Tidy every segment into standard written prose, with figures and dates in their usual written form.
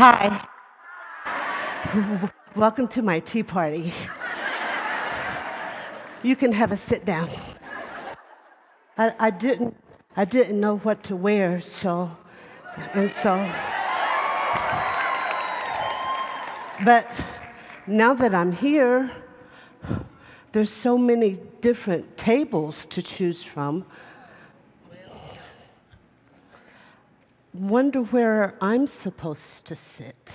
Hi. Welcome to my tea party. You can have a sit down. I didn't know what to wear, so, but now that I'm here, there's so many different tables to choose from. Wonder where I'm supposed to sit.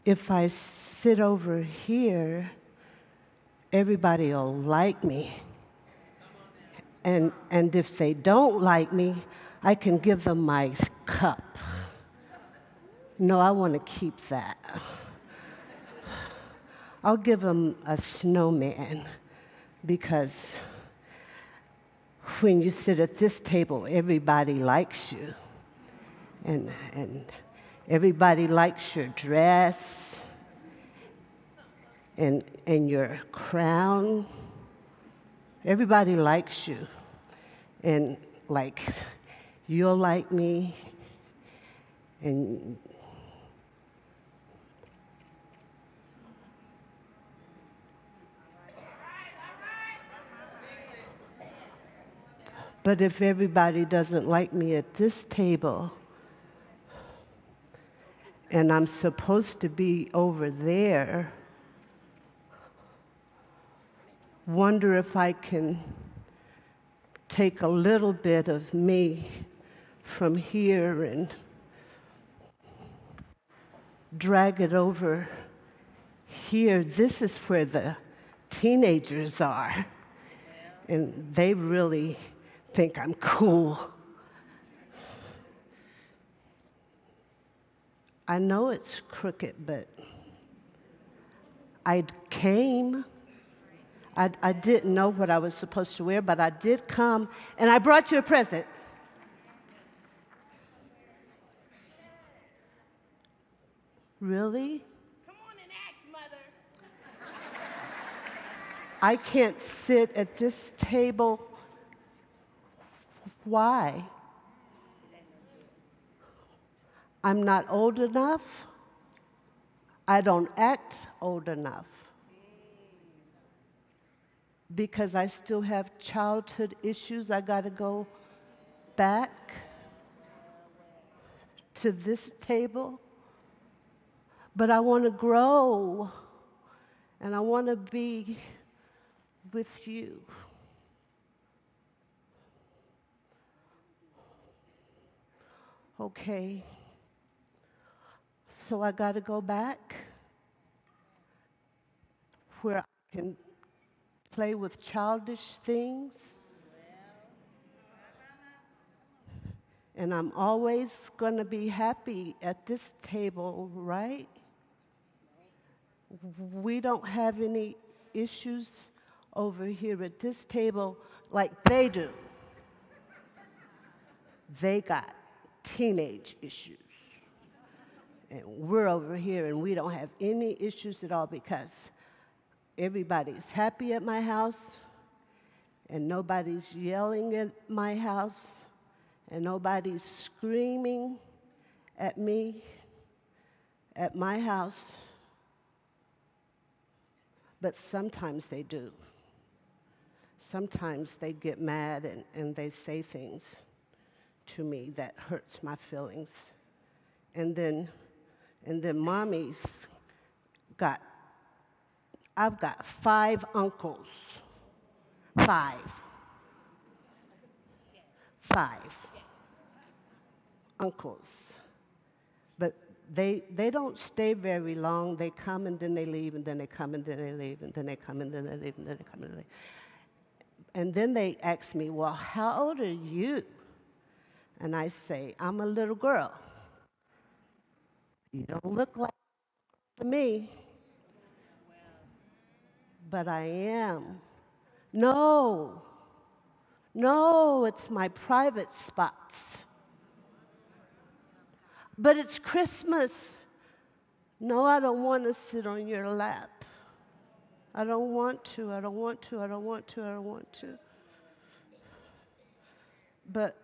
If I sit over here, everybody will like me. And if they don't like me, I can give them my cup. No, I want to keep that. I'll give them a snowman because when you sit at this table, everybody likes you. And everybody likes your dress and your crown. Everybody likes you. And like, you'll like me, and but if everybody doesn't like me at this table, and I'm supposed to be over there, wonder if I can take a little bit of me from here and drag it over here. This is where the teenagers are, and they really think I'm cool. I know it's crooked, but I came. I didn't know what I was supposed to wear, but I did come, and I brought you a present. Really? Come on and act, mother. I can't sit at this table. Why? I'm not old enough. I don't act old enough because I still have childhood issues. I got to go back to this table. But I want to grow, and I want to be with you. Okay. So I got to go back where I can play with childish things. And I'm always going to be happy at this table, right? We don't have any issues over here at this table like they do. They got teenage issues. And we're over here and we don't have any issues at all because everybody's happy at my house and nobody's yelling at my house and nobody's screaming at me at my house. But sometimes they do. Sometimes they get mad and they say things to me that hurts my feelings. And then mommy's got, I've got 5 uncles. 5. 5 uncles. But they don't stay very long. They come and then they leave, and then they come and then they leave, and then they come and then they leave, and then they come and they leave. And then they ask me, well, how old are you? And I say, I'm a little girl. You don't look like to me, but I am. No, it's my private spots. But it's Christmas. No, I don't want to sit on your lap. I don't want to. I don't want to. I don't want to. I don't want to. But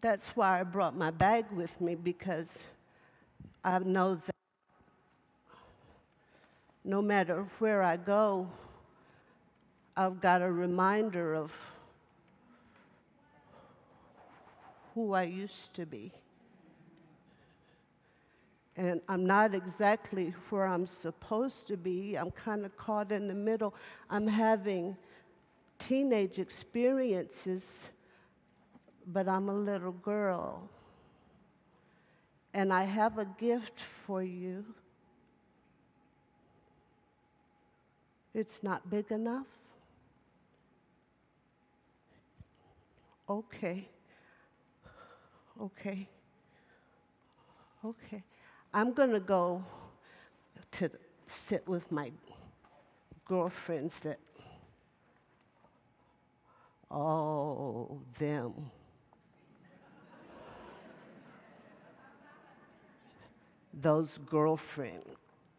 that's why I brought my bag with me, because I know that no matter where I go, I've got a reminder of who I used to be. And I'm not exactly where I'm supposed to be. I'm kind of caught in the middle. I'm having teenage experiences, but I'm a little girl. And I have a gift for you. It's not big enough? Okay. Okay. Okay. I'm going to go to sit with my girlfriends that, oh, them. Those girlfriend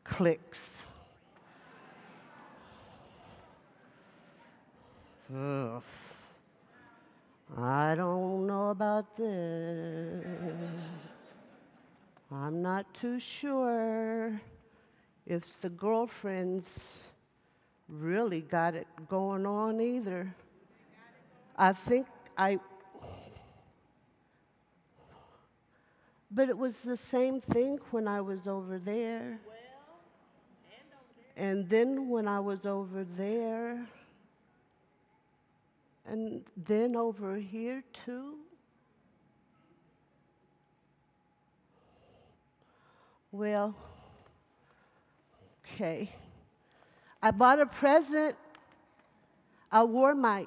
cliques. Ugh. I don't know about this. I'm not too sure if the girlfriends really got it going on either. I think but it was the same thing when I was over there. And then when I was over there, and then over here too. Well, okay. I bought a present. I wore my,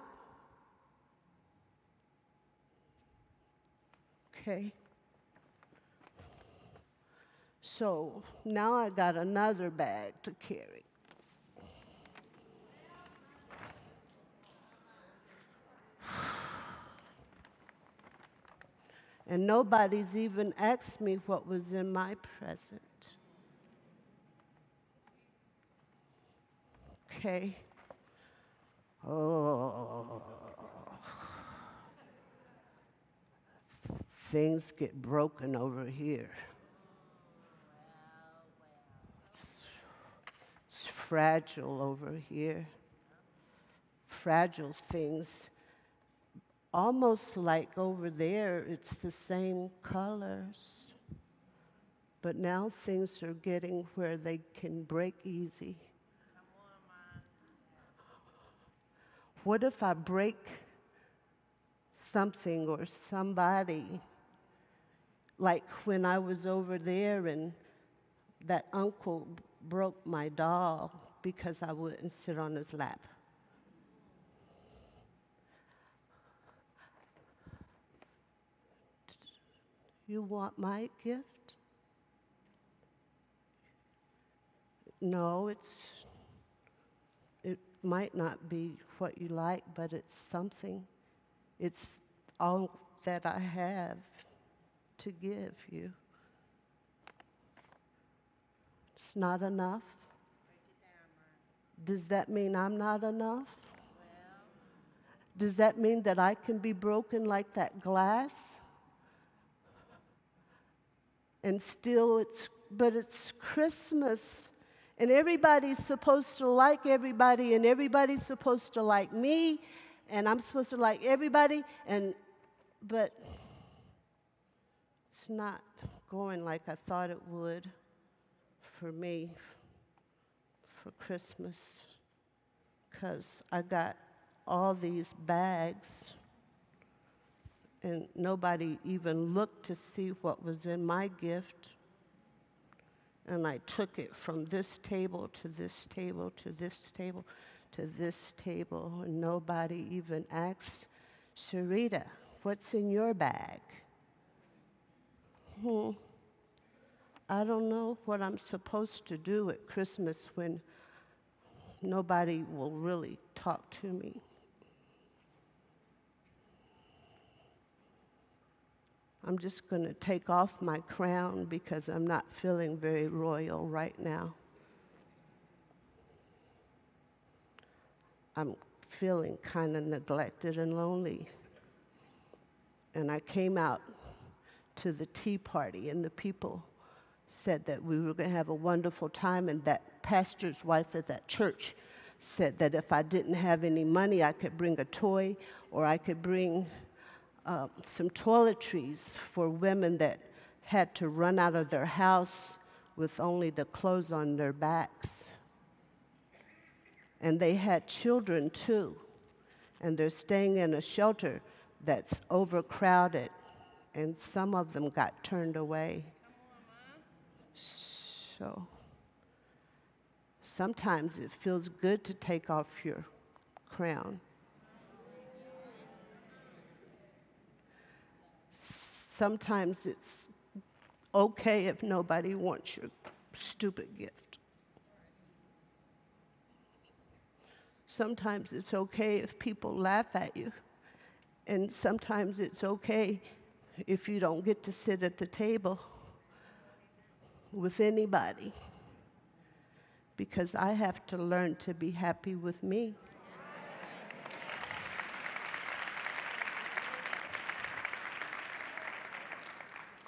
okay. So now I got another bag to carry. And nobody's even asked me what was in my present. Okay. Oh. Things get broken over here. It's fragile over here. Fragile things. Almost like over there, it's the same colors. But now things are getting where they can break easy. What if I break something or somebody? Like when I was over there and that uncle broke my doll because I wouldn't sit on his lap. You want my gift? No, it might not be what you like, but it's something. It's all that I have to give you. It's not enough. Does that mean I'm not enough? Does that mean that I can be broken like that glass? And still but it's Christmas. And everybody's supposed to like everybody, and everybody's supposed to like me, and I'm supposed to like everybody, but it's not going like I thought it would for me for Christmas, because I got all these bags, and nobody even looked to see what was in my gift. And I took it from this table to this table to this table to this table, and nobody even asked, Sharita, what's in your bag? I don't know what I'm supposed to do at Christmas when nobody will really talk to me. I'm just going to take off my crown because I'm not feeling very royal right now. I'm feeling kind of neglected and lonely. And I came out to the tea party, and the people said that we were going to have a wonderful time, and that pastor's wife at that church said that if I didn't have any money, I could bring a toy, or I could bring some toiletries for women that had to run out of their house with only the clothes on their backs. And they had children too, and they're staying in a shelter that's overcrowded, and some of them got turned away. So sometimes it feels good to take off your crown. Sometimes it's okay if nobody wants your stupid gift. Sometimes it's okay if people laugh at you. And sometimes it's okay if you don't get to sit at the table with anybody. Because I have to learn to be happy with me.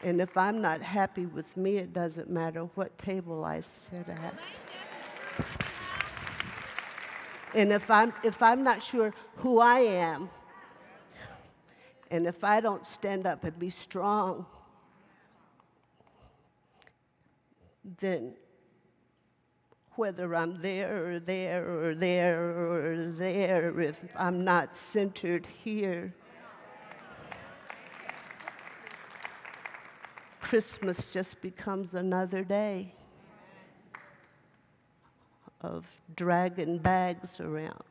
And if I'm not happy with me, it doesn't matter what table I sit at. And if I'm not sure who I am, and if I don't stand up and be strong, then whether I'm there or there or there or there, if I'm not centered here, Christmas just becomes another day of dragging bags around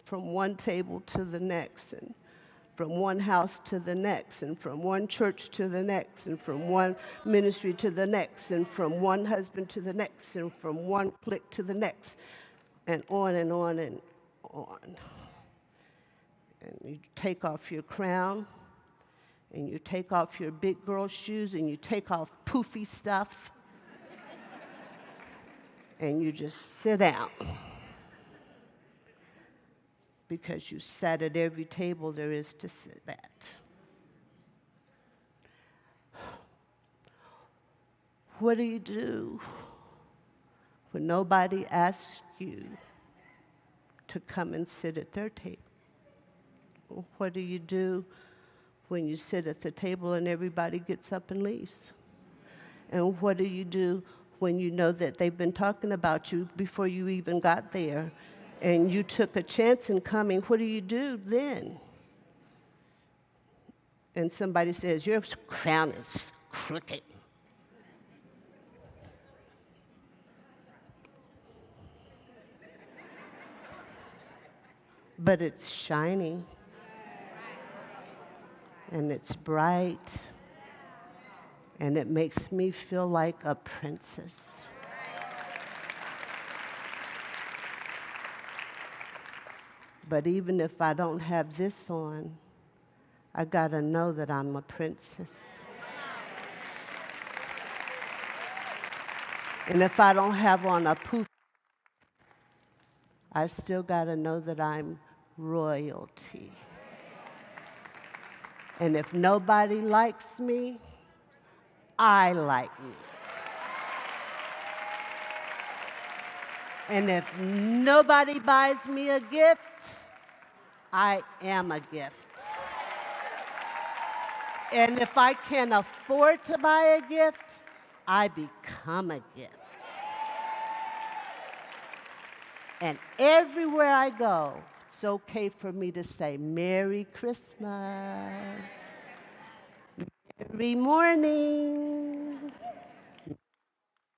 from one table to the next, and from one house to the next, and from one church to the next, and from one ministry to the next, and from one husband to the next, and from one clique to the next, and on and on and on. And you take off your crown, and you take off your big girl shoes, and you take off poofy stuff, and you just sit down. Because you sat at every table there is to sit at. What do you do when nobody asks you to come and sit at their table? What do you do when you sit at the table and everybody gets up and leaves? And what do you do when you know that they've been talking about you before you even got there? And you took a chance in coming, what do you do then? And somebody says, your crown is crooked. But it's shining. And it's bright. And it makes me feel like a princess. But even if I don't have this on, I gotta know that I'm a princess. And if I don't have on a poof, I still gotta know that I'm royalty. And if nobody likes me, I like me. And if nobody buys me a gift, I am a gift. And if I can afford to buy a gift, I become a gift. And everywhere I go, it's okay for me to say, Merry Christmas, Merry morning,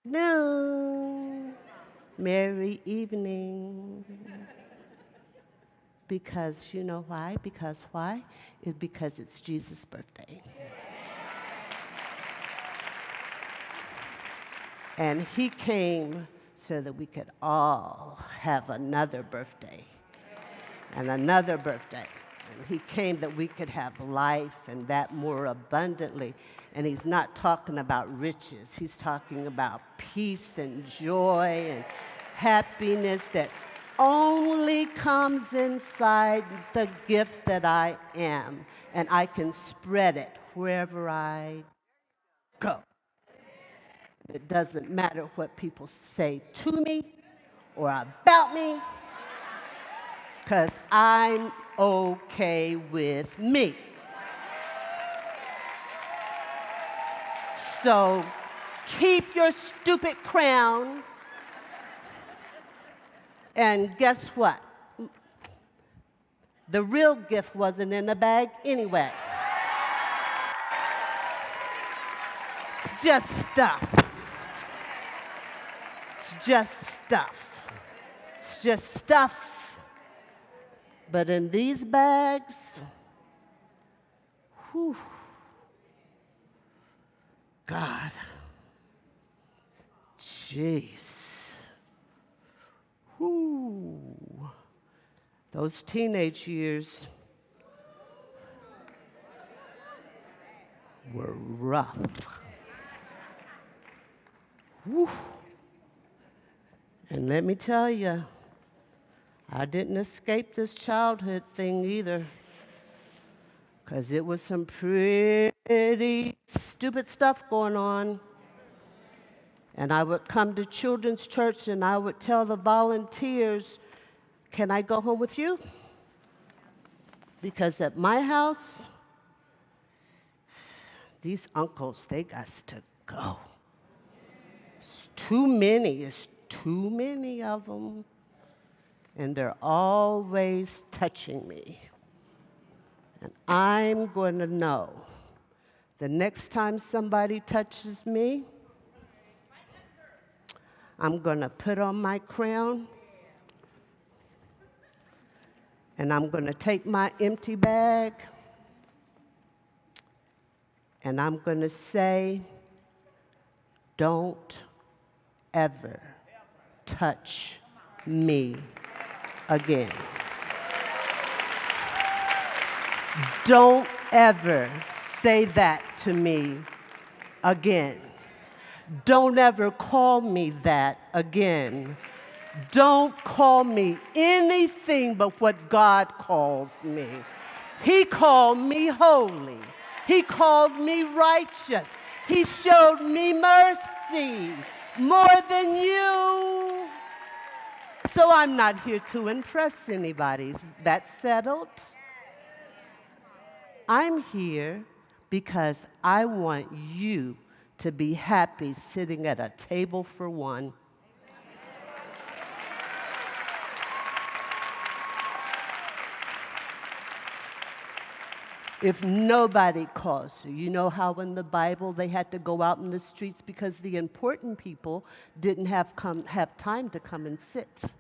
noon, Merry evening. Because you know why? Because why? It's because it's Jesus' birthday. And he came so that we could all have another birthday and another birthday. And he came that we could have life and that more abundantly. And he's not talking about riches. He's talking about peace and joy and happiness that only comes inside the gift that I am, and I can spread it wherever I go. It doesn't matter what people say to me or about me, because I'm okay with me. So keep your stupid crown, and guess what? The real gift wasn't in the bag anyway. It's just stuff. It's just stuff. It's just stuff. But in these bags, whew, God, jeez, whew, those teenage years were rough. Whew. And let me tell you, I didn't escape this childhood thing either, because it was some pretty stupid stuff going on. And I would come to children's church and I would tell the volunteers, can I go home with you? Because at my house, these uncles, they got to go. It's too many of them. And they're always touching me. And I'm going to know the next time somebody touches me, I'm going to put on my crown, and I'm going to take my empty bag, and I'm going to say, don't ever touch me again. Don't ever say that to me again. Don't ever call me that again. Don't call me anything but what God calls me. He called me holy. He called me righteous. He showed me mercy more than you. So I'm not here to impress anybody. That's settled. I'm here because I want you to be happy sitting at a table for one. If nobody calls you, you know how in the Bible they had to go out in the streets because the important people didn't have time to come and sit.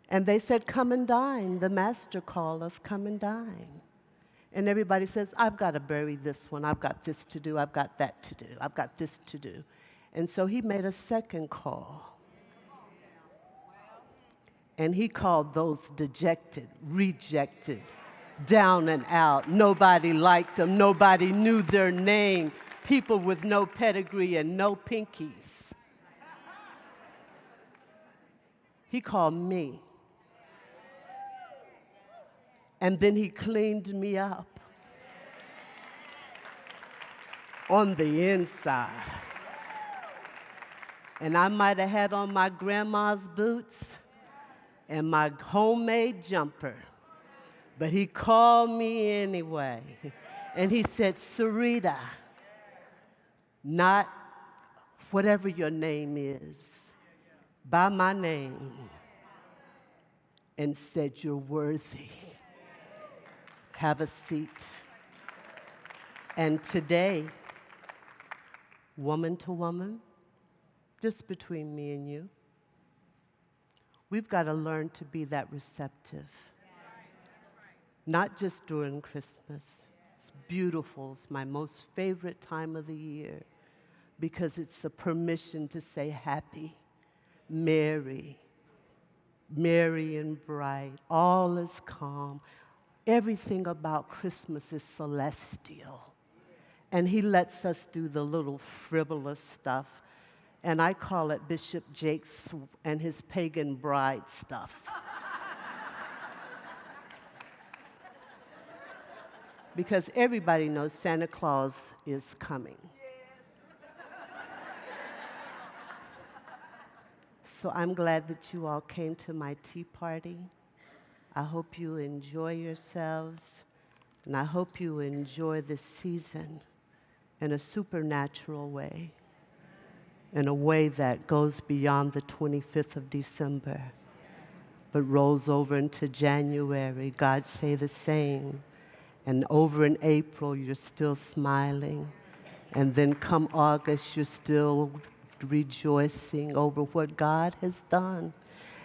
And they said, come and dine. The master calleth, come and dine. And everybody says, I've got to bury this one. I've got this to do. I've got that to do. I've got this to do. And so he made a second call. And he called those dejected, rejected, down and out. Nobody liked them. Nobody knew their name. People with no pedigree and no pinkies. He called me. And then he cleaned me up on the inside. And I might have had on my grandma's boots and my homemade jumper. But he called me anyway. And he said, Sarita, not whatever your name is, by my name, and said, you're worthy. Have a seat. And today, woman to woman, just between me and you, we've got to learn to be that receptive. Not just during Christmas. It's beautiful. It's my most favorite time of the year because it's a permission to say happy, merry, merry and bright. All is calm. Everything about Christmas is celestial. And he lets us do the little frivolous stuff. and I call it Bishop Jakes and his pagan bride stuff. Because everybody knows Santa Claus is coming. So I'm glad that you all came to my tea party. I hope you enjoy yourselves, and I hope you enjoy this season in a supernatural way, in a way that goes beyond the 25th of December, but rolls over into January. God say the same. And over in April, you're still smiling. And then come August, you're still rejoicing over what God has done.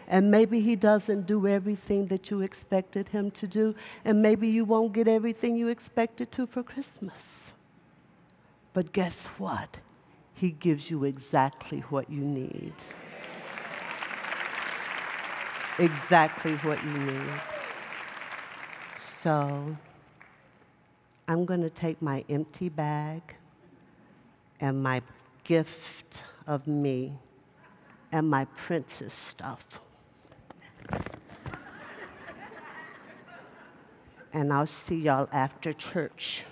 And maybe he doesn't do everything that you expected him to do. And maybe you won't get everything you expected to for Christmas. But guess what? He gives you exactly what you need. Exactly what you need. So I'm going to take my empty bag and my gift of me and my princess stuff. And I'll see y'all after church.